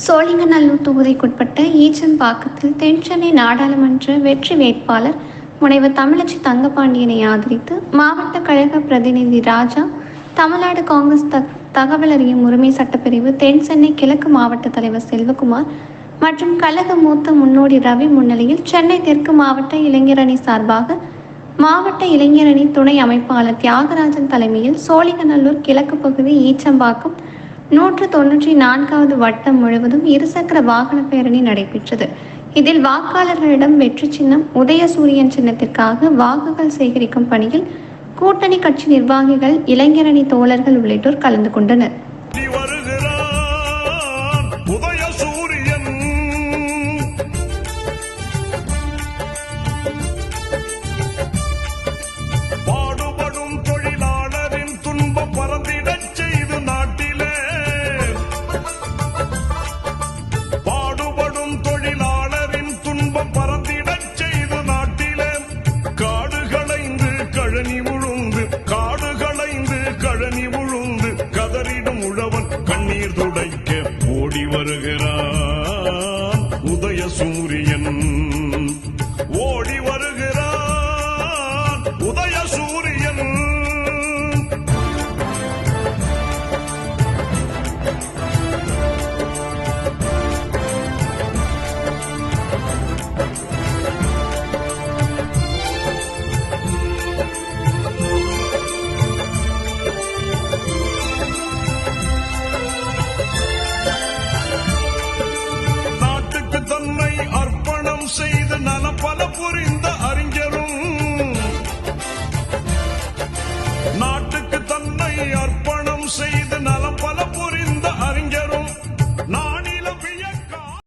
சோழிங்கநல்லூர் தொகுதிக்குட்பட்ட ஈச்சம்பாக்கத்தில் தென்சென்னை நாடாளுமன்ற வெற்றி வேட்பாளர் முனைவர் தமிழச்சி தங்கபாண்டியனை ஆதரித்து மாவட்ட கழக பிரதிநிதி ராஜா, தமிழ்நாடு காங்கிரஸ் தகவல் அறியும் உரிமை சட்டப்பிரிவு தென்சென்னை கிழக்கு மாவட்ட தலைவர் செல்வகுமார் மற்றும் கழக மூத்த முன்னோடி ரவி முன்னிலையில் சென்னை தெற்கு மாவட்ட இளைஞரணி சார்பாக மாவட்ட இளைஞரணி துணை அமைப்பாளர் தியாகராஜன் தலைமையில் சோழிங்கநல்லூர் கிழக்கு பகுதி ஈச்சம்பாக்கம் 194வது வட்டம் முழுவதும் இருசக்கர வாகன பேரணி நடைபெற்றது. இதில் வாக்காளர்களிடம் வெற்றி சின்னம் உதயசூரியன் சின்னத்திற்காக வாக்குகள் சேகரிக்கும் பணியில் கூட்டணி கட்சி நிர்வாகிகள், இளைஞரணி தோழர்கள் உள்ளிட்டோர் கலந்து கொண்டனர். கழனி உழுந்து கதறிடும் உழவன் கண்ணீர் துடைக்க ஓடி வருக.